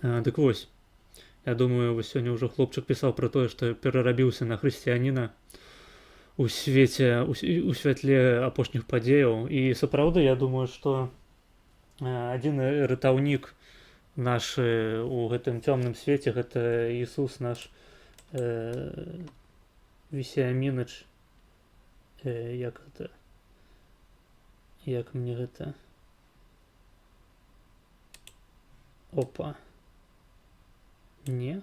Дык вось, я думаю, вось сёння ўжо хлопчык пісаў пра тое, што перарабіўся на хрысціяніна у свеце у святле апошніх падзеяў. І сапраўды я думаю, што адзіны ратаўнік наш у гэтым цёмным свеце гэта Ісус наш, Весеамінач, як гэта, як мне гэта, опа, не,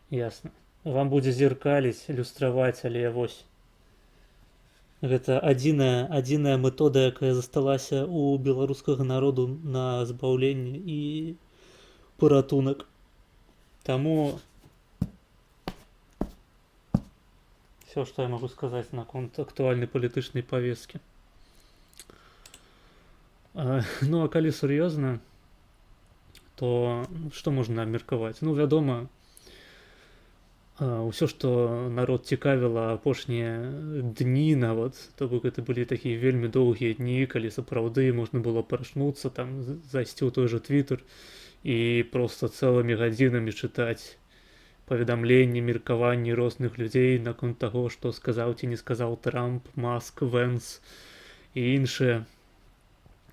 ясна, вам будзе зеркаліць, люстраваць, але вось гэта адзіная метода, якая засталася у беларускага народу на збаўленне і паратунак. Таму все, што я магу сказаць наконт актуальнай палітычнай павесткі. Ну а калі сур'ёзна, то што можна абмеркаваць? Ну, вядома, ўсё, што народ цікавіла апошнія дні нават, то бок гэта былі такія вельмі доўгія дні, калі сапраўды можна было парашнуцца, там зайсці ў той жа твиттер і проста цэлымі гадзінамі чытаць паведамленні, меркаванні розных людзей наконт таго, што сказаў ці не сказаў Трамп, Маск, Вэнс і іншыя.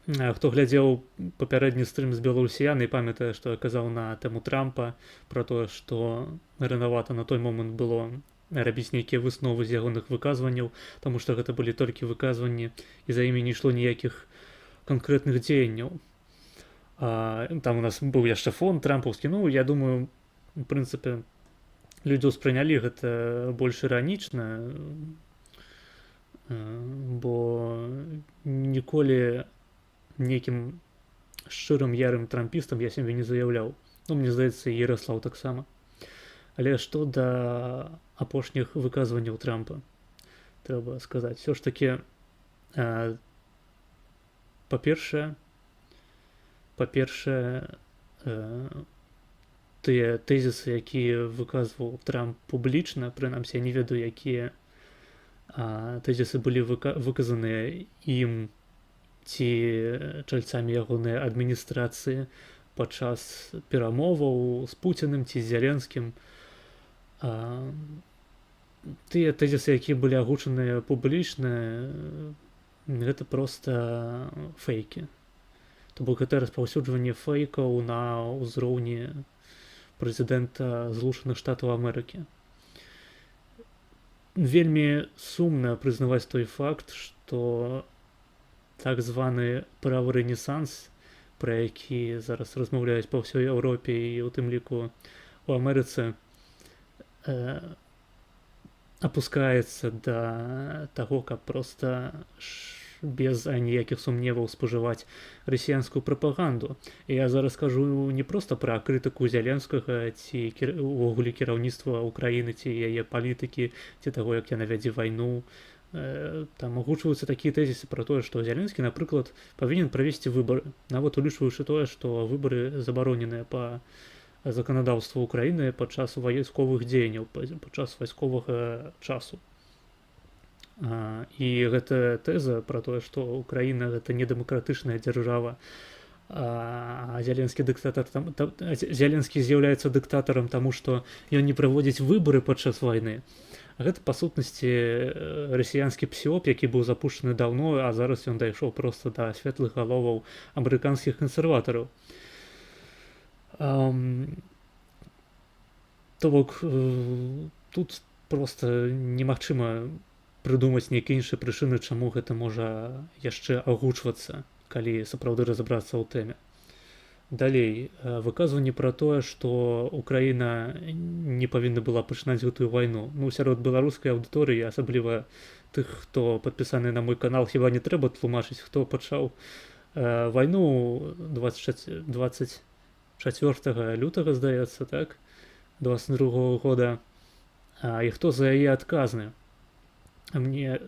Хто глядзеў папярэдні стрым з беларусіян і памятае, што я казаў на тэму Трампа пра тое, што ранавата на той момант было рабіць нейкія высновы з ягоных выказванняў, таму што гэта былі толькі выказванні і за імі не ішло ніякіх канкрэтных дзеянняў. Там у нас быў яшчэ фон трампаўскі. Ну, я думаю, у прынцыпе, людзі ўспрынялі гэта больш іранічна, бо ніколі нейкім шчырым ярым трампістам я сябе не заяўляў. Ну, мне здаецца, і Яраслаў таксама. Але што да апошніх выказванняў Трампа, трэба сказаць, все ж такі, па-першае, тыя тэзісы, якія выказваў Трамп публічна, прынамсі я не ведаю, якія тэзісы былі выказаныя ім ці чальцамі ягонай адміністрацыі падчас перамоваў з Пуціным ці з Зеленскім. Тыя тэзісы, якія былі агучаныя публічна, гэта проста фейкі. То бок гэта распаўсюджванне фейкаў на ўзроўні прэзідэнта Злучаных Штатаў Амерыкі. Вельмі сумна прызнаваць той факт, што так званы правы рэнесанс, пра які зараз размаўляюць па ўсёй Еўропе і у тым ліку у Амерыцы, апускаецца да таго, каб проста без аніякіх сумневаў спажываць расіянскую прапаганду. І я зараз кажу не проста пра крытыку Зеленскага ці увогуле кіраўніцтва Украіны ці яе палітыкі, ці таго, як яна вядзе вайну. Там агучваюцца такія тэзісы пра тое, што Зеленскі, напрыклад, павінен правесці выбары, нават улічваючы тое, што выбары забароненыя па заканадаўству Украіны падчас вайсковых дзеянняў, падчас вайсковага часу. І гэта тэза пра тое, што Украіна гэта недэмакратычная дзяржава, Зеленскі з'яўляецца дыктатарам таму, што ён не праводзіць выбары падчас вайны. Гэта, па сутнасці, расіянскі псіоп, які быў запушчаны даўно, а зараз ён дайшоў проста да светлых галоваў амерыканскіх кансерватараў. То бок, тут проста немагчыма прыдумаць нейкія іншыя прычыны, чаму гэта можа яшчэ агучвацца, калі сапраўды разабрацца ў тэме. Далей, выказванне пра тое, што Украіна не павінна была пачынаць гэтую вайну. Ну, сярод беларускай аўдыторыі, асабліва тых, хто падпісаны на мой канал, хіба не трэба тлумачыць, хто пачаў вайну 24 лютага, здаецца, так, 22 года, і хто за яе адказны. Мне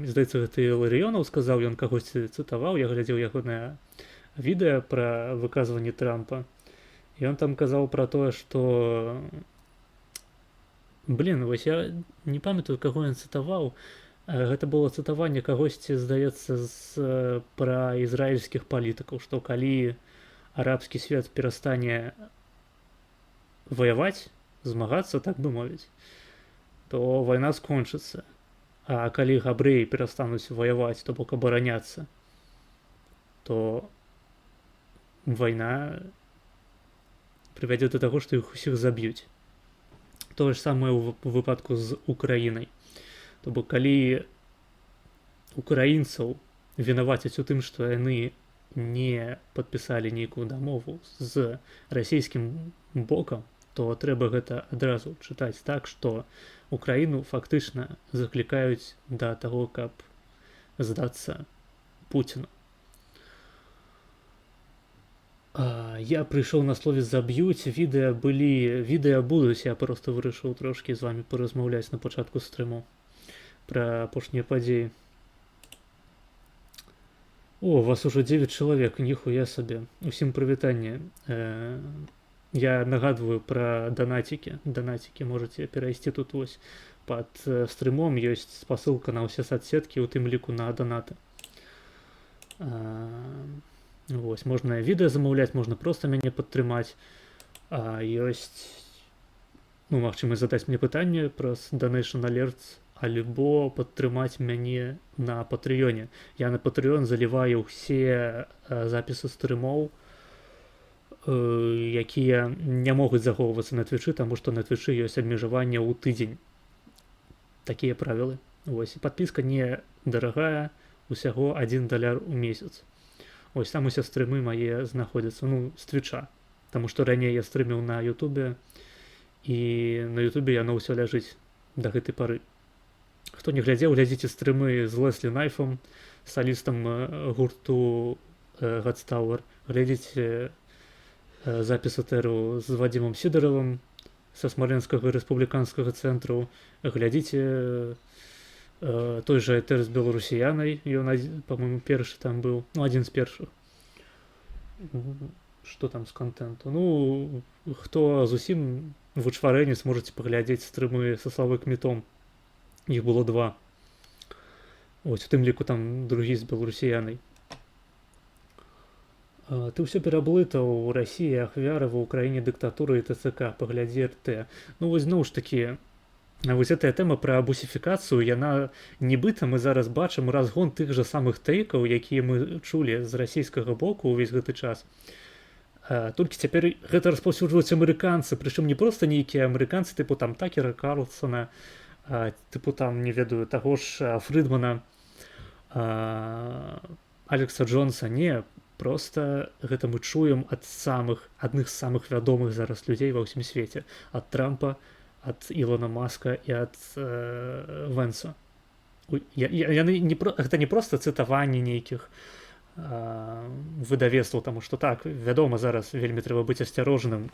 здаецца, гэта Іларыёнаў сказаў, ён кагосьці цытаваў, я глядзеў ягонае відэа пра выказванні Трампа. Ён там казаў пра тое, што... Вось я не памятаю, каго ён цытаваў. Гэта было цытаванне кагосьці, здаецца, пра ізраільскіх палітыкаў, што калі арабскі свет перастане ваяваць, змагацца, так бы мовіць, то вайна скончыцца. А калі габрэі перастануць ваяваць, то бок абараняцца, то вайна прывядзе да таго, што іх усіх заб'юць. Тое ж самае ў выпадку з Украінай. То бок калі украінцаў вінавацяць у тым, што яны не падпісалі нейкую дамову з расійскім бокам, то трэба гэта адразу чытаць так, што Украіну фактычна заклікаюць да таго, каб здацца Пуціну. Я прыйшоў на слове заб'юць, відэа будуць, я проста вырашыў трошкі з вамі паразмаўляць на пачатку стрыму пра апошнія падзеі. О, вас ужо 9 чалавек, ніхуя сабе. Усім прывітанне. Я нагадваю пра данацікі. Данацікі можаце перайсці тут вось пад стрымом, ёсць спасылка на ўсе соцсеткі, у тым ліку на данаты. Вось, можна відэа замаўляць, можна проста мяне падтрымаць. Ёсць, ну, магчымасць задаць мне пытанне праз Donation Alerts, альбо падтрымаць мяне на Патрыёне. Я на Патрыён заліваю ўсе запісы стрымоў, якія не могуць захоўвацца на Твічы, таму што на Твічы ёсць абмежаванне ў тыдзень. Такія правілы. Вось, і падпіска не дарагая, усяго $1 у месяц. Ось там усе стрымы мае знаходзяцца, ну, з Твіча. Таму што раней я стрыміў на Ютубе, і на Ютубе яно ўсё ляжыць да гэтай пары. Хто не глядзеў, глядзіце стрымы з Леслі Найфом, салістам гурту Godstower. Глядзіце запіс этэру з Вадзімом Сідаровым са Смаленскага рэспубліканскага цэнтру. Глядзіце той жа этэр з беларусіянай, ён, па-моему, першы там быў, ну, адзін з першых. Што там з контенту? Ну, хто зусім вычварэнец, можаце паглядзець стрымы са Славой Кмітом. Іх было 2. Ось, у тым ліку там другі з беларусіянай. Ты ўсё пераблытаў, у Расіі ахвяры, ва Ўкраіне дыктатура і ТЦК, паглядзі РТ. Ну, вось, зноў ж такі, вось гэтая тэма пра бусіфікацыю, яна нібыта мы зараз бачым разгон тых жа самых тэйкаў, якія мы чулі з расійскага боку ўвесь гэты час. Толькі цяпер гэта распаўсюджваюць амерыканцы, прычым не проста нейкія амерыканцы, тыпу там Такера Карлсона, тыпу там, не ведаю, таго ж Фрыдмана, Алекса Джонса, не, просто гэта мы чуем ад адных з самых вядомых зараз людзей ва ўсім свеце, ад Трампа, ад Ілона Маска і ад Вэнса. Гэта не проста цытаванні нейкіх выдавецтваў, таму што так, вядома, зараз вельмі трэба быць асцярожным,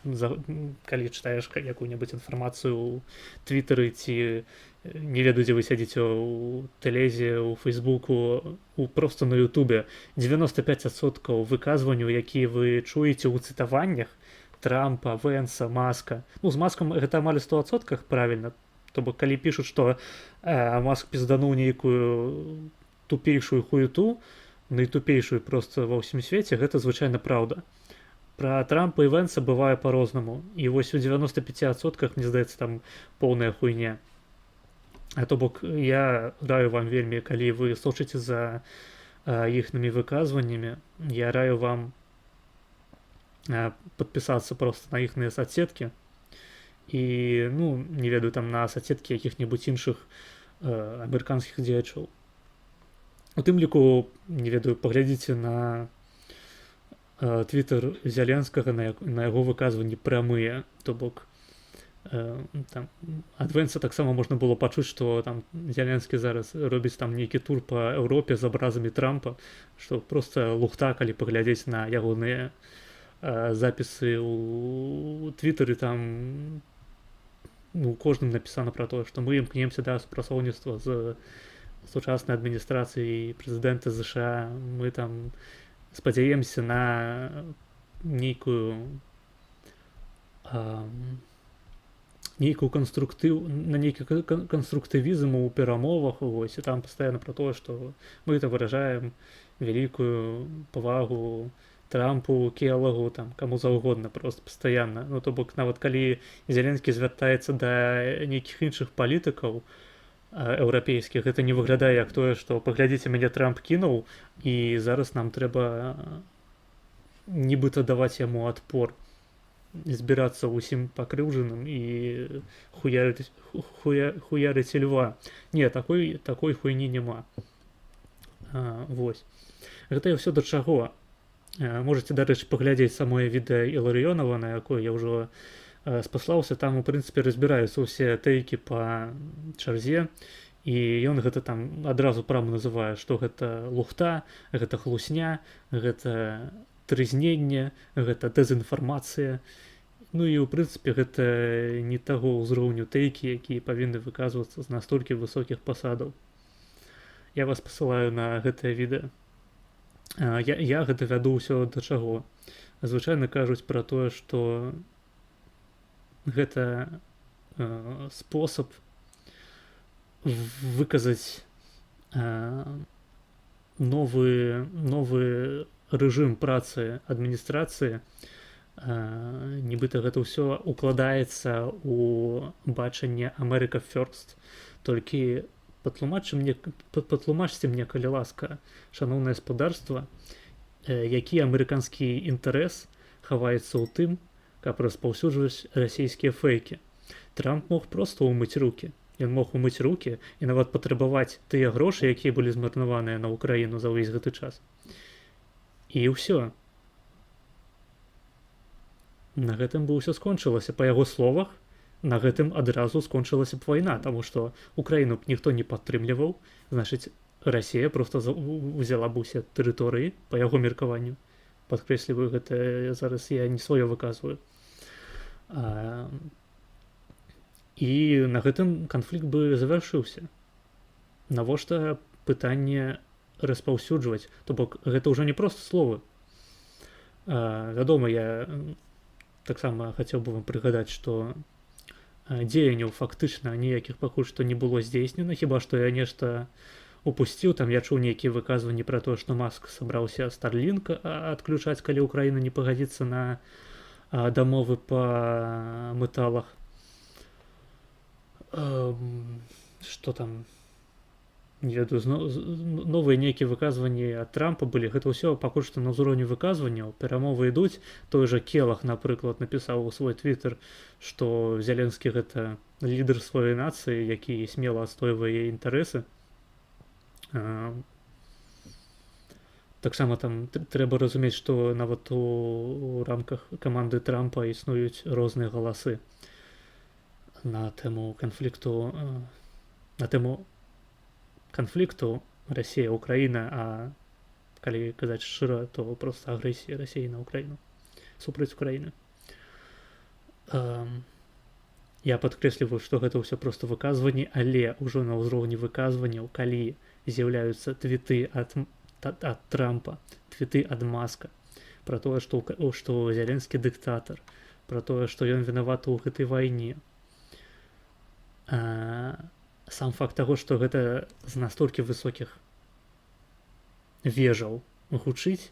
калі чытаеш якую-небудзь інфармацыю ў Твітары ці не ведаю, дзе вы сядзіце ў Тэлезе, у Фейсбуку, проста на Ютубе. 95% выказванняў, якія вы чуеце ў цытаваннях Трампа, Вэнса, Маска. Ну, з Маскам гэта амаль 100% правільна. То бок, калі пішуць, што Маск піздануў нейкую тупейшую хуету, найтупейшую проста ва ўсім свеце, гэта звычайна праўда. Пра Трампа і Вэнса бывае па-рознаму. І вось у 95%, мне здаецца, там поўная хуйня. А то бок, я раю вам вельмі, калі вы сочыце за іхнымі выказваннямі, я раю вам падпісацца проста на іхныя соцсеткі. І, ну, не ведаю, там на соцсеткі якіх-небудзь іншых амерыканскіх дзеячаў. У тым ліку, не ведаю, паглядзіце на твітер Зяленскага, на яго выказванні прамыя, то бок там ад Вэнса таксама можна было пачуць, што там Зялensкі зараз робіць там нейкі тур па Еўропе з абразамі Трампа, што проста лухта, калі паглядзець на ягоныя запісы ў твітары, там ну, кожным напісана пра тое, што мы імкнемся да супрацоўніцтва з сучаснай адміністрацыяй прэзідэнта ЗША, мы там спадзяемся на нейкую нейкі канструктывізм у перамовах, вось, і там пастаянна пра тое, што мы это выражаем вялікую павагу Трампу, Келагу, там каму заўгодна, просто пастаянна. Ну то бок нават калі Зеленскі звяртаецца да нейкіх іншых палітыкаў еўрапейскіх, гэта не выглядае як тое, што паглядзіце, мяне Трамп кінуў і зараз нам трэба нібыта даваць яму адпор, збірацца ўсім пакрыўджаным і хуярыць льва. Не, такой хуйні няма. Вось. Гэта ўсё да чаго. Можаце, дарэчы, паглядзець самое відэа Іларыёнава, на якое я ўжо спаслаўся, там у прынцыпе разбіраюцца ўсе тэйкі па чарзе, і ён гэта там адразу прама называе, што гэта лухта, гэта хлусня, гэта трызненне, гэта дэзінфармацыя. Ну і ў прынцыпе гэта не таго ўзроўню тэйкі, якія павінны выказвацца з настолькі высокіх пасадаў. Я вас пасылаю на гэтае відэа. Я гэта вяду ўсё да чаго. Звычайна кажуць пра тое, што гэта спосаб выказаць новы рэжым працы адміністрацыі. Нібыта гэта ўсё укладаецца у бачанне America First. Толькі патлумачце мне, калі ласка, шаноўнае спадарства, які амерыканскі інтарэс хаваецца ў тым, каб распаўсюджваць расійскія фейкі. Трамп мог проста ўмыць рукі. Ён мог умыць рукі і нават патрабаваць тыя грошы, якія былі змарнаваныя на Ўкраіну за ўвесь гэты час. І ўсё. На гэтым бы ўсё скончылася. Па яго словах, на гэтым адразу скончылася б вайна, таму што Украіну б ніхто не падтрымліваў, значыць, Расія проста взяла б усе тэрыторыі, па яго меркаванню. Падкрэсліваю, гэта зараз я не сваё выказваю. І на гэтым канфлікт бы завяршыўся. Навошта пытанне распаўсюджваць? То бок, гэта ўжо не проста словы. Вядома, я таксама хацеў бы вам прыгадаць, што дзеянняў фактычна ніякіх пакуль што не было здзейснена, хіба што я нешта упусціў. Там я чуў нейкія выказванні пра тое, што Маск сабраўся Старлінк адключаць, калі Ўкраіна не пагадзіцца на дамовы па металах. Што там, не ведаю, новыя нейкія выказванні ад Трампа былі. Гэта ўсё пакуль што на ўзроўні выказванняў. Перамовы ідуць. Той жа Келах, напрыклад, напісаў у свой твітер, што Зеленскі гэта лідар сваёй нацыі, які смела адстойвае яе інтарэсы. Таксама там трэба разумець, што нават у рамках каманды Трампа існуюць розныя галасы на тэму канфлікту Расія-Украіна, а калі казаць шчыра, то проста агрэсія Расіі на Украіну, супраць Украіны. Я падкрэсліваю, што гэта ўсё проста выказванні, але ўжо на ўзроўні выказванняў, калі з'яўляюцца твіты ад Трампа, твіты ад Маска пра тое, што Зеленскі дыктатар, пра тое, што ён вінаваты ў гэтай вайне. Сам факт таго, што гэта з настолькі высокіх вежаў гучыць,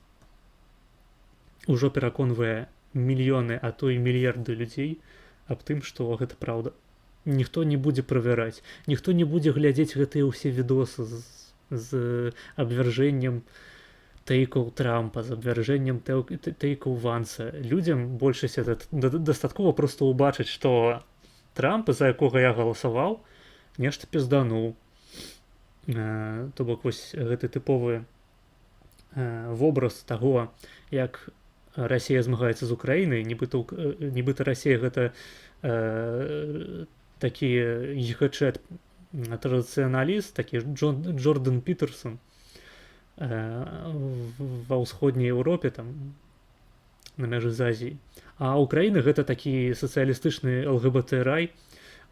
ужо пераконвае мільёны, а то і мільярды людзей аб тым, што гэта праўда. Ніхто не будзе правяраць, ніхто не будзе глядзець гэтыя ўсе відосы з абвяржэннем тэйкаў Трампа, з абвяржэннем тэйкаў Ванса. Людзям большасць дастаткова проста ўбачыць, што Трамп, за якога я галасаваў, нешта піздануў. То бок, вось гэты тыповы вобраз таго, як Расія змагаецца з Украінай, нібыта Расія гэта такі ехачэт традыцыяналіст, такі Джордан Пітерсон ва ўсходняй Еўропе, там на мяжы з Азіяй. А Украіна гэта такі сацыялістычны ЛГБТ-рай,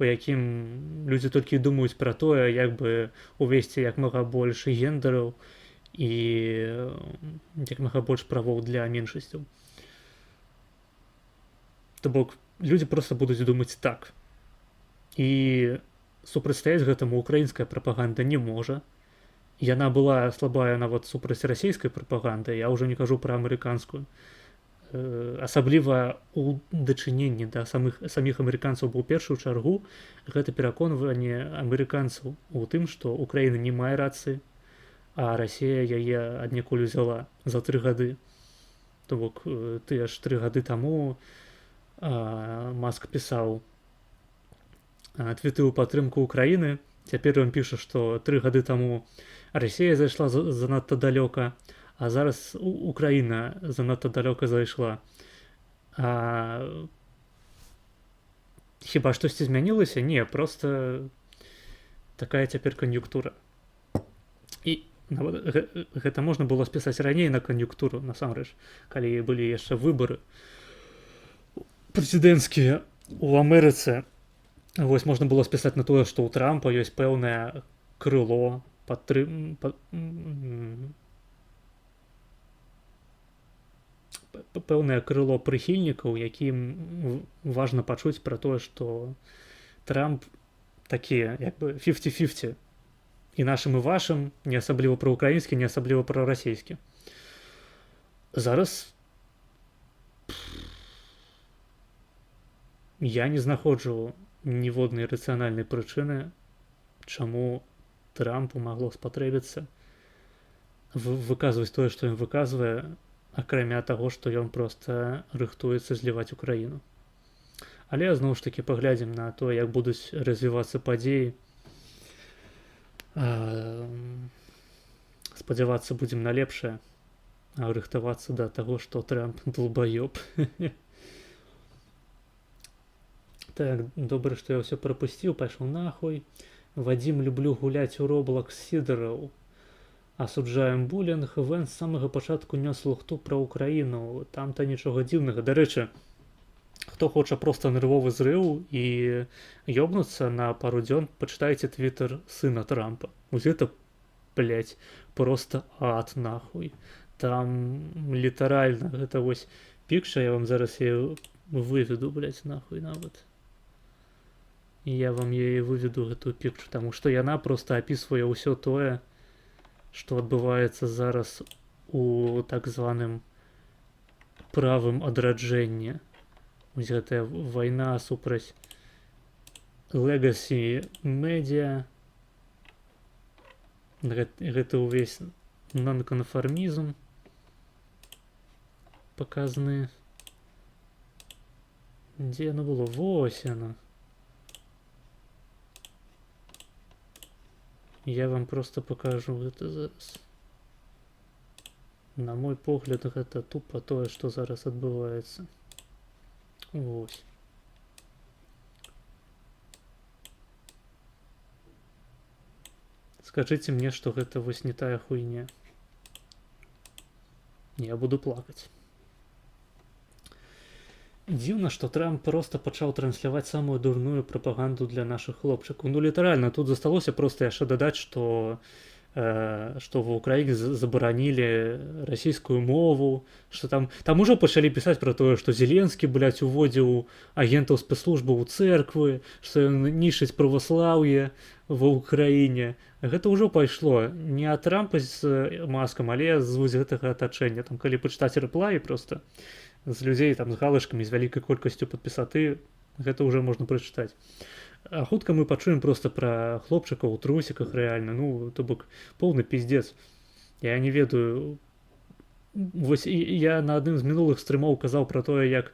у якім людзі толькі думаюць пра тое, як бы увесці як мага больш гендераў і як мага больш правоў для меншасцяў. То бок, людзі проста будуць думаць так. І супрацьстаяць гэтаму украінская прапаганда не можа. Яна была слабая нават супраць расійскай прапаганды, я ўжо не кажу пра амерыканскую. Асабліва у дачыненні да саміх амерыканцаў, бо ў першую чаргу гэта пераконванне амерыканцаў у тым, што Украіна не мае рацыі, а Расія яе аднекуль узяла за 3 гады. То бок тыя ж 3 гады таму Маск пісаў твіты ў падтрымку Украіны. Цяпер ён піша, што 3 гады таму Расія зайшла занадта далёка, а зараз Украіна занадта далёка зайшла. Хіба штосьці змянілася? Не, просто такая цяпер кан'юнктура. І гэта можна было спісаць раней на кан'юнктуру, насамрэч, калі былі яшчэ выбары прэзідэнцкія у Амерыцы. Вось можна было спісаць на тое, што ў Трампа ёсць пэўнае крыло пэўнае крыло прыхільнікаў, якім важна пачуць пра тое, што Трамп такі як бы 50-50 і нашым і вашым, не асабліва праўкраінскі, не асабліва прарасійскі. Зараз я не знаходжу ніводнай рацыянальнай прычыны, чаму Трампу магло спатрэбіцца выказваць тое, што ён выказвае, акрамя таго, што ён проста рыхтуецца зліваць Украіну. Але зноў ж такі паглядзім на то, як будуць развівацца падзеі. Спадзявацца будзем на лепшае, а рыхтавацца да таго, што Трамп долбаёб. Так, добра, што я ўсё прапусціў, пайшоў нахуй. Вадзім, люблю гуляць у Роблакс Сідараў. Асуджаем булінг. Вэн з самага пачатку нёс лухту пра Украіну. Там-то нічога дзіўнага. Дарэчы, хто хоча проста нервовы зрыў і ёбнуцца на пару дзён, пачытайце твітер сына Трампа. Вось гэта, блядь, просто ад нахуй. Там літаральна гэта вось пікча, я вам зараз яе выведу, блядь, нахуй нават. Я вам яе выведу, гэтую пікчу, таму што яна проста апісвае ўсё тое, што адбываецца зараз у так званым правым адраджэнні. Вось гэтая вайна супраць legacy медіа, гэта ўвесь нонканфармізм паказаны. Дзе яно было? Вось яно. Я вам просто покажу гэта зараз. На мой погляд, гэта тупа тое, што зараз адбываецца. Вось. Скажыце мне, што гэта вось не тая хуйня. Я буду плакаць. Дзіўна, што Трамп проста пачаў трансляваць самую дурную прапаганду для нашых хлопчыкаў. Ну, літаральна, тут засталося проста яшчэ дадаць, што ва ўкраіне забаранілі расійскую мову, што там ужо пачалі пісаць пра тое, што Зеленскі, блядь, уводзіў агентаў спецслужбы ў цэрквы, што ён нішыць праваслаўе ва ўкраіне. Гэта ўжо пайшло не ад Трампа з Маскам, але з вось гэтага атачэння. Там, калі пачытаць рэплай проста з людзей там з галачкамі, з вялікай колькасцю падпісаты, гэта ўжо можна прачытаць. А хутка мы пачуем проста пра хлопчыкаў у трусіках рэальна, ну, то бок поўны пиздец. Я не ведаю. Вось я на адным з мінулых стрымоў казаў пра тое, як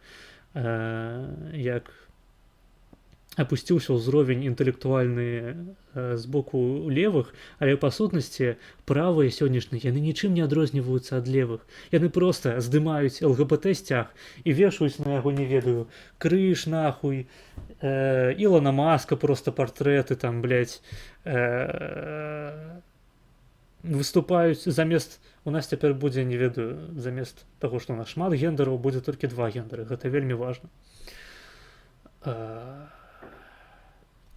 апусціўся ўзровень інтэлектуальны з боку левых, але па сутнасці правыя сённяшнія, яны нічым не адрозніваюцца ад левых. Яны проста здымаюць ЛГБТ-сцяг і вешаюць на яго, не ведаю, крыж нахуй, Ілона Маска проста партрэты там, блядь, выступаюць замест, у нас цяпер будзе, не ведаю, замест таго, што у нас шмат гендераў, будзе толькі 2 гендеры. Гэта вельмі важна.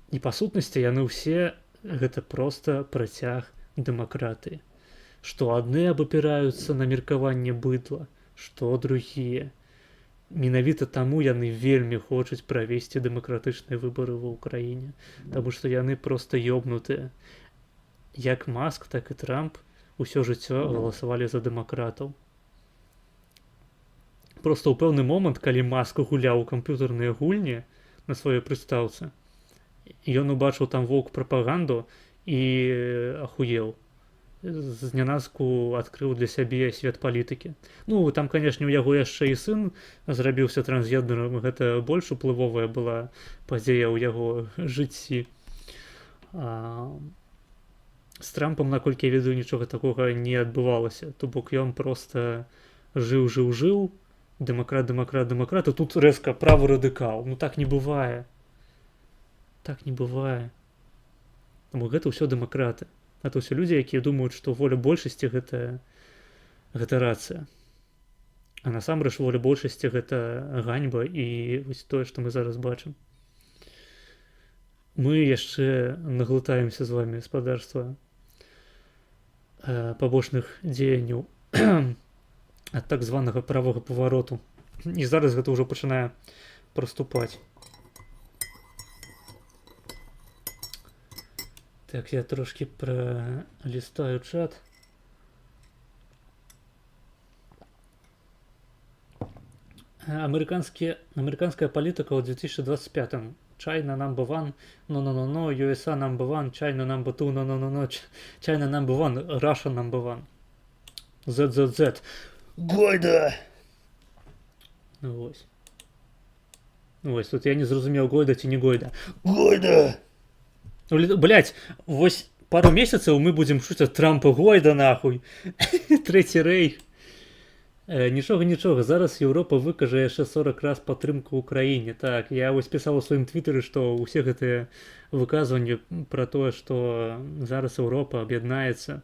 І па сутнасці яны ўсе гэта проста працяг дэмакратыі. Што адны абапіраюцца на меркаванне быдла, што другія. менавіта таму яны вельмі хочуць правесці дэмакратычныя выбары ва ўкраіне, таму што яны проста ёбнутыя. Як Маск, так і Трамп усё жыццё галасавалі за дэмакратаў. Просто ў пэўны момант, калі Маск гуляў у камп'ютарныя гульні на сваёй прыстаўцы, ён убачыў там воўк прапаганду і ахуеў. Знянацку адкрыў для сябе свет палітыкі. Ну, там, канешне, у яго яшчэ і сын зрабіўся трансгендерам, гэта больш уплывовая была падзея ў яго жыцці. З Трампам, наколькі я ведаю, нічога такога не адбывалася. То бок ён проста жыў, дэмакрат, і тут рэзка правы радыкал. Ну так не бывае. Так не бывае. Таму гэта ўсё дэмакраты. А то ўсе людзі, якія думаюць, што воля большасці гэта рацыя. А насамрэч воля большасці гэта ганьба і вось тое, што мы зараз бачым. Мы яшчэ наглытаемся з вамі гаспадарства пабочных дзеянняў ад так званага правага павароту. І зараз гэта ўжо пачынае праступаць. Так, я трошки пролистаю чат. Американская политика в 2025. China number one, no, USA number one, China number two, no, China number one, Russia number one. ZZZ. Гойда! Ну ось. Ну ось, тут я не зрозумів, Гойда ці не Гойда. Гойда! Блять, вось пару месяцаў мы будзем шуць Трампа Гойда нахуй. Трэці рэйх. Нічога, зараз Еўропа выкажа яшчэ 40 раз падтрымку ўкраіне. Так, я вось пісаў у сваім твітары, што ўсе гэтыя выказванні пра тое, што зараз Еўропа аб'яднаецца,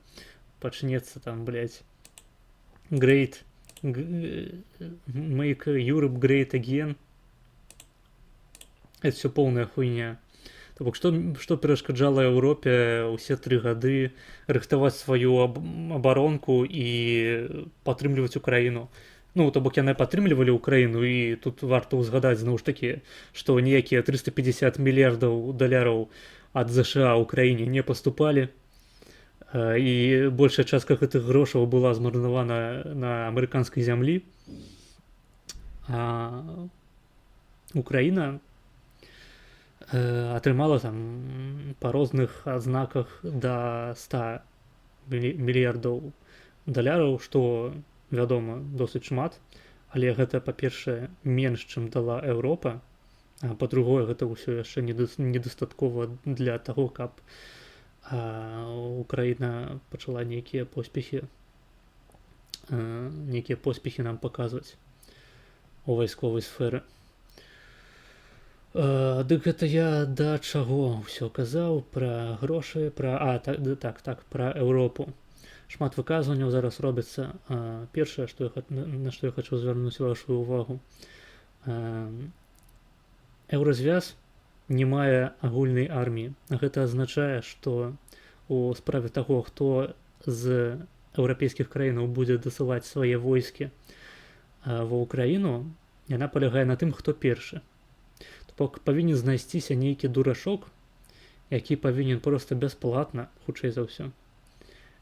пачнецца там, блять, Great, Make Europe Great Again. Это все полная хуйня. То бок, што перашкаджала Еўропе ўсе 3 гады рыхтаваць сваю абаронку і падтрымліваць Украіну. Ну, то бок яны падтрымлівалі Украіну, і тут варта ўзгадаць, зноў ж такі, што ніякія 350 мільярдаў даляраў ад ЗША Украіне не паступалі. І большая частка гэтых грошаў была змарнавана на амерыканскай зямлі. А Украіна атрымала там па розных адзнаках да 100 мільярдаў даляраў, што, вядома, досыць шмат, але гэта, па-першае, менш, чым дала Еўропа, а па-другое, гэта ўсё яшчэ недастаткова для таго, каб Украіна пачала нейкія поспехі нам паказваць у вайсковай сферы. Дык гэта я да чаго ўсё казаў пра грошы, пра Еўропу. Шмат выказванняў зараз робіцца. Першае, на што я хачу звярнуць вашу увагу. Еўразвяз не мае агульнай арміі. Гэта азначае, што у справе таго, хто з еўрапейскіх краінаў будзе дасылаць свае войскі ва ўкраіну, яна палягае на тым, хто першы. Павінен знайсціся нейкі дурашок, які павінен проста бясплатна, хутчэй за ўсё,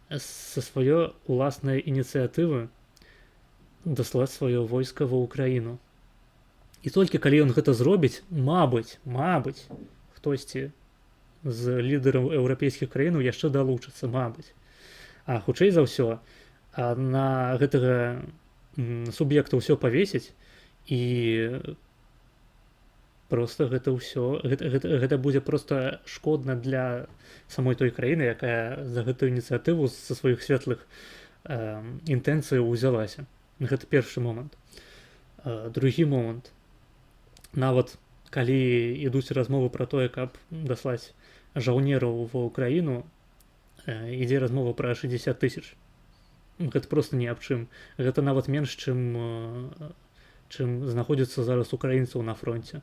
са сваёй уласнай ініцыятывы даслаць сваё войска ва ўкраіну. І толькі калі ён гэта зробіць, мабыць, хтосьці з лідараў еўрапейскіх краінаў яшчэ далучыцца, мабыць. А хутчэй за ўсё, на гэтага суб'екта ўсё павесіць, і просто гэта ўсё, гэта будзе проста шкодна для самой той краіны, якая за гэтую ініцыятыву са сваіх светлых інтэнцыяў узялася. Гэта першы момант. Другі момант. Нават калі ідуць размовы пра тое, каб даслаць жаўнераў ва ўкраіну, ідзе размова пра 60 000. Гэта проста ні аб чым. Гэта нават менш, чым знаходзіцца зараз украінцаў на фронце.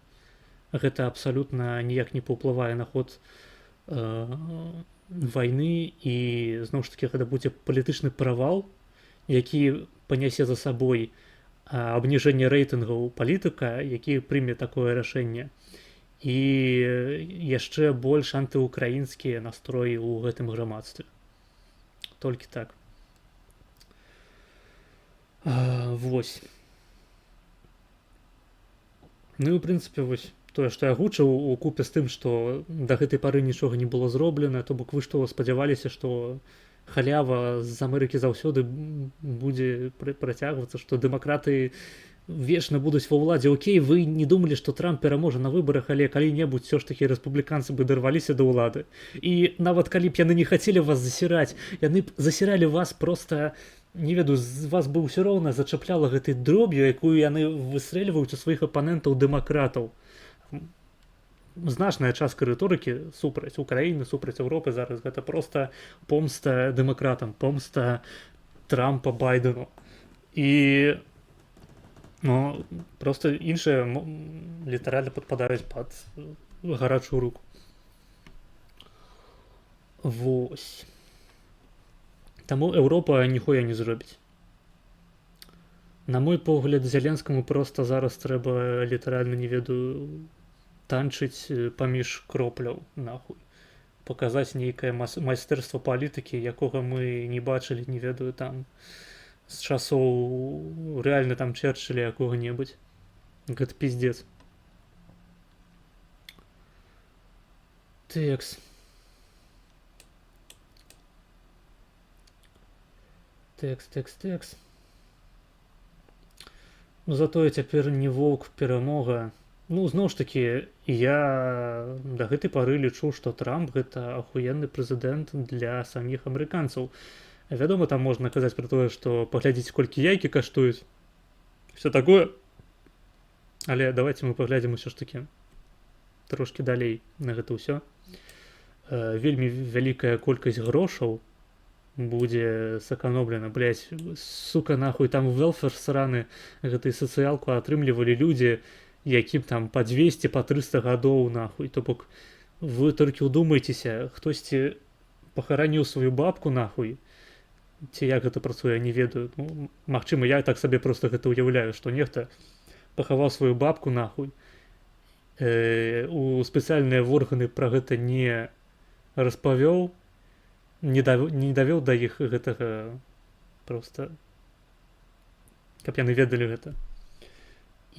Гэта абсалютна ніяк не паўплывае на ход вайны, і зноў ж такі гэта будзе палітычны правал, які панясе за сабой абніжэнне рэйтынгаў палітыка, які прыме такое рашэнне, і яшчэ больш антыукраінскія настроі ў гэтым грамадстве. Толькі так. Вось. Ну і ў прынцыпе вось тое, што я гучыў у купе з тым, што да гэтай пары нічога не было зроблена, то бок вы што спадзяваліся, што халява з Амерыкі заўсёды будзе працягвацца, што дэмакраты вечна будуць ва ўладзе. Окей, вы не думалі, што Трамп пераможа на выбарах, але калі-небудзь все ж такі рэспубліканцы бы дарваліся да ўлады. І нават калі б яны не хацелі вас засіраць, яны б засіралі вас проста, не ведаю, з вас бы ўсё роўна зачапляла гэтай дроб'ю, якую яны выстрэльваюць у сваіх апанентаў дэмакратаў. Значная частка рыторыкі супраць Украіны, супраць Еўропы зараз гэта проста помста дэмакратам, помста Трампа Байдену. І ну, просто іншыя літаральна падпадаюць пад гарачую руку. Вось. Таму Еўропа ніхуя не зробіць. На мой погляд, Зеленскаму проста зараз трэба літаральна, не ведаю, танчыць паміж кропляў, нахуй. Паказаць нейкае майстэрства палітыкі, якога мы не бачылі, не ведаю, там з часоў рэальна там Черчилля якога-небудзь. Гэта пиздец. Текс. Текс. Ну затое цяпер не воўк перамога. Ну, зноў ж такі, я да гэтай пары лічу, што Трамп гэта ахуенны прэзідэнт для саміх амерыканцаў. Вядома, там можна казаць пра тое, што паглядзіць, колькі яйкі каштуюць. Все такое. Але давайте мы паглядзім усё ж такі трошкі далей на гэта ўсё. Вельмі вялікая колькасць грошаў будзе сэканомлена, блядь, сука, нахуй, там велфер сраны, гэтай сацыялку атрымлівалі людзі, якім там па 200, па 300 гадоў, нахуй. То бок, вы толькі ўдумайцеся, хтосьці пахараніў сваю бабку, нахуй, ці як гэта працуе, я не ведаю. Ну, магчыма, я так сабе проста гэта ўяўляю, што нехта пахаваў сваю бабку, нахуй, у спецыяльныя органы пра гэта не распавёў, не давёў да іх гэтага проста, каб яны ведалі гэта.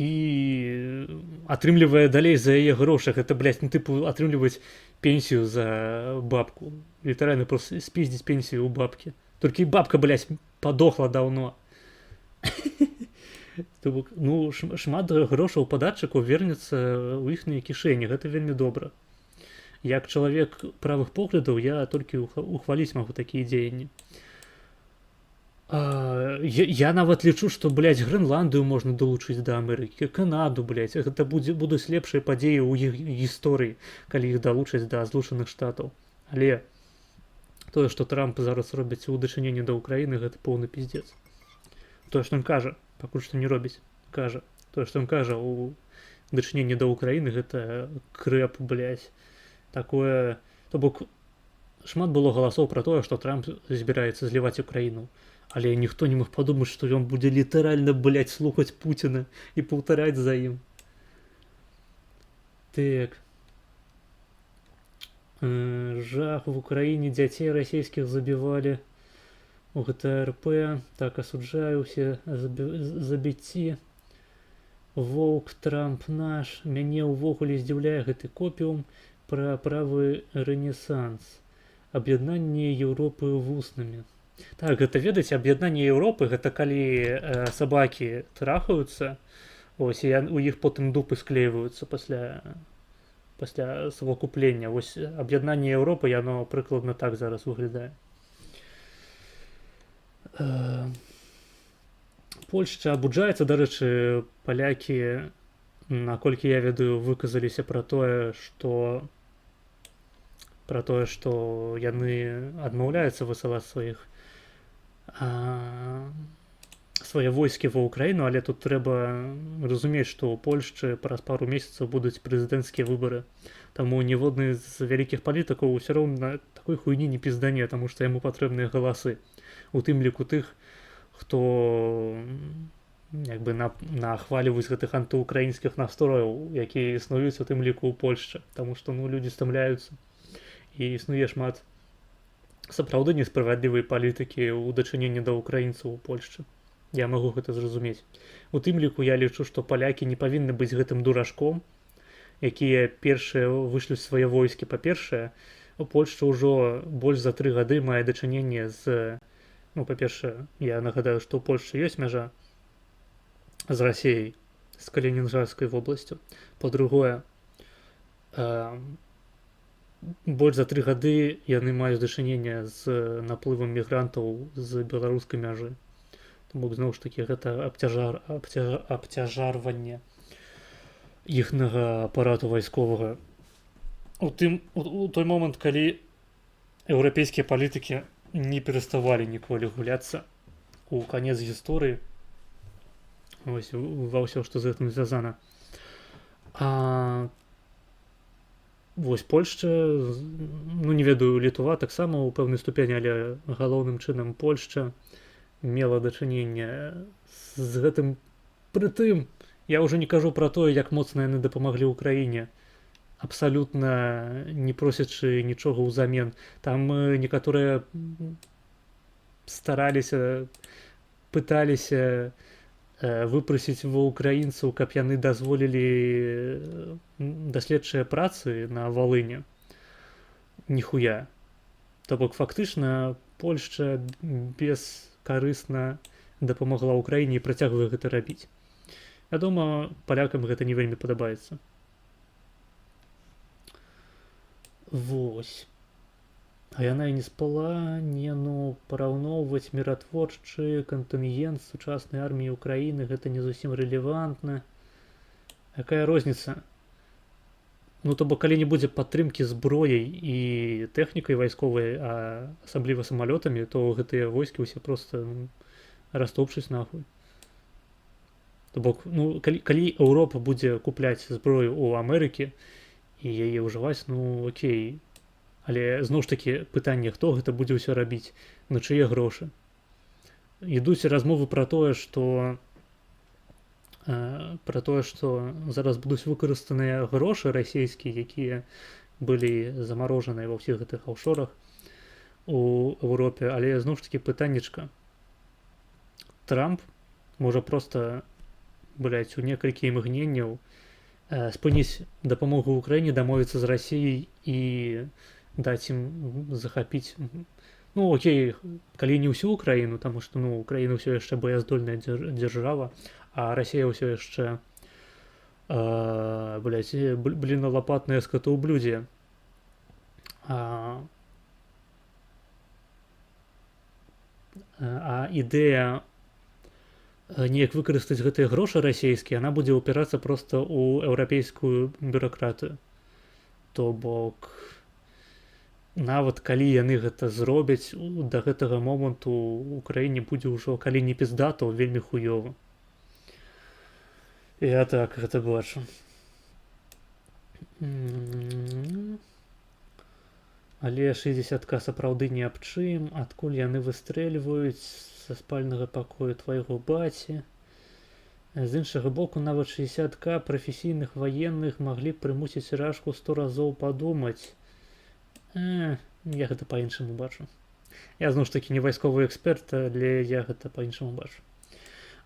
І атрымлівае далей за яе грошы. Гэта, блядь, ну тыпу атрымліваць пенсію за бабку. Літаральна просто спіздзіць пенсію ў бабкі. Толькі бабка, блядь, падохла даўно. Ну, шмат грошаў падатчыкаў вернецца ў іхныя кішэні. Гэта вельмі добра. Як чалавек правых поглядаў, я толькі ухваліць магу такія дзеянні. Я нават лічу, што, блядь, Грэнландыю можна далучыць да Амерыкі, Канаду, блядь. Гэта будуць лепшыя падзеі ў іх гісторыі, калі іх далучаць да Злучаных Штатаў. Але тое, што Трамп зараз робіць у дачыненні да Ўкраіны, гэта поўны пиздец. Тое, што ён кажа, пакуль што не робіць, кажа. Тое, што ён кажа у дачыненні да Ўкраіны, гэта крэп, блядь. Такое, то бок, шмат было галасоў пра тое, што Трамп збіраецца зліваць Украіну, але ніхто не мог падумаць, што ён будзе літаральна, блядь, слухаць Пуціна і паўтараць за ім. Так. Жах, в Украіне дзяцей расійскіх забівалі у ГТРП, так асуджаю ўсе забіцці. Воўк, Трамп наш, мяне ўвогуле здзіўляе гэты копіум пра правы рэнесанс. Аб'яднанне Еўропы вуснамі. Так, гэта, ведаеце, аб'яднанне Еўропы, гэта калі сабакі трахаюцца, ось, і у іх потым дупы склейваюцца пасля совокуплення. Ось, аб'яднанне Еўропы, яно прыкладна так зараз выглядае. Польшча абуджаецца, дарэчы, палякі, наколькі я ведаю, выказаліся пра тое, што яны адмаўляюцца высылаць свае войскі ва Ўкраіну, але тут трэба разумець, што ў Польшчы праз пару месяцаў будуць прэзідэнцкія выбары. Таму ніводны з вялікіх палітыкаў ўсё роўна такой хуйні не піздане, таму што яму патрэбныя галасы. У тым ліку тых, хто як бы нахваліваюць гэтых антыукраінскіх настрояў, якія існуюць у тым ліку ў Польшчы, таму што ну людзі стамляюцца і існуе шмат сапраўды несправядлівай палітыкі ў дачыненні да ўкраінцаў у Польшчы. Я магу гэта зразумець. У тым ліку я лічу, што палякі не павінны быць гэтым дурашком, якія першыя вышлюць свае войскі. Па-першае, у Польшчы ўжо больш за 3 гады мае дачыненне з, ну, па-першае, я нагадаю, што ў Польшчы ёсць мяжа з Расіяй, з Калінінградскай вобласцю. Па-другое, больш за 3 гады яны маюць дачыненне з наплывам мігрантаў з беларускай мяжы. Тому зноў ж такі гэта абцяжарванне іхнага апарату вайсковага. У той момант, калі еўрапейскія палітыкі не пераставалі ніколі гуляцца у канец гісторыі, ось ва ўсё, што з гэтым звязана. Вось Польшча, ну не ведаю, Літва таксама ў пэўнай ступені, але галоўным чынам Польшча мела дачыненне з гэтым. Прытым, я ўжо не кажу пра тое, як моцна яны дапамаглі ўкраіне, абсалютна не просячы нічога ўзамен. Там некаторыя стараліся, пыталіся выпрасіць ва ўкраінцаў, каб яны дазволілі даследчыя працы на Валыні. Ніхуя. То бок фактычна Польшча бескарысна дапамагла ўкраіне і працягвае гэта рабіць. Вядома, палякам гэта не вельмі падабаецца. Вось. А яна і не спала, ну, параўноўваць міратворчы кантынгент сучаснай арміі Украіны, гэта не зусім рэлевантна. Якая розніца? Ну, то бок, калі не будзе падтрымкі зброяй і тэхнікай вайсковай, а асабліва самалётамі, то гэтыя войскі ўсе проста растопчуць нахуй. То бок, ну, калі Еўропа будзе купляць зброю ў Амерыкі і яе ўжываць, ну, окей. Але зноў ж такі пытанне, хто гэта будзе ўсё рабіць, на чые грошы. Ідуць размовы пра тое, што зараз будуць выкарыстаныя грошы расійскія, якія былі замарожаныя ва ўсіх гэтых офшорах у Еўропе. Але зноў ж такі пытаннечка. Трамп можа проста, у некалькі імгненняў спыніць дапамогу ўкраіне, дамовіцца з Расіяй і даць ім захапіць, ну окей, калі не ўсю Украіну, таму што ну Украіна ўсё яшчэ баяздольная дзяржава, а Расія ўсё яшчэ бліналапатнае скотоўблюдзе. А ідэя неяк выкарыстаць гэтыя грошы расійскія, яна будзе ўпірацца проста ў еўрапейскую бюракратыю. То бок, нават калі яны гэта зробяць, да гэтага моманту ў краіне будзе ўжо, калі не пізда, то вельмі хуёва. Я так гэта бачу. Але 60к сапраўды не аб чым, адкуль яны выстрэльваюць са спальнага пакою твайго баці. З іншага боку, нават 60к прафесійных ваенных маглі прымусіць Рашку 100 разоў падумаць. Я гэта па-іншаму бачу. Я зноў ж такі не вайсковы эксперт, але я гэта па-іншаму бачу.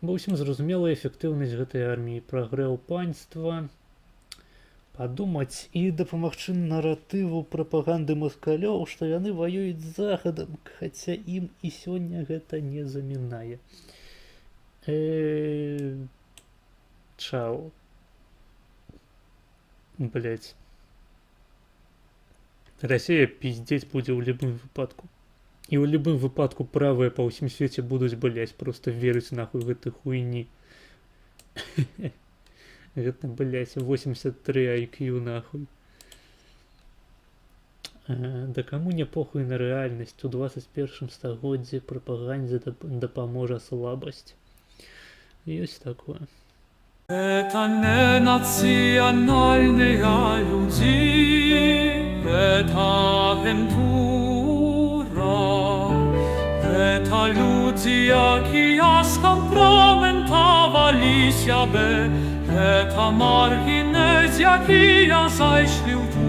Бо ўсім зразумела эфектыўнасць гэтай арміі, прагрэў панства, падумаць і дапамагчы наратыву прапаганды маскалёў, што яны ваююць з Захадам, хаця ім і сёння гэта не замінае. Чау. Блять. Расія пиздзець будзе ў любым выпадку. І ў любым выпадку правыя па ўсім свеце будуць, блять, просто верыць нахуй гэтай хуйні. Гэта, блять, 83 IQ нахуй. Да каму не похуй на рэальнасць, у 21 стагоддзі прапагандзе дапаможа слабасць. Ёсць такое. Это не национальные люди, это авентура, это люди, які я скомпроментував. зібралися би, та маргінець, які я зайшли в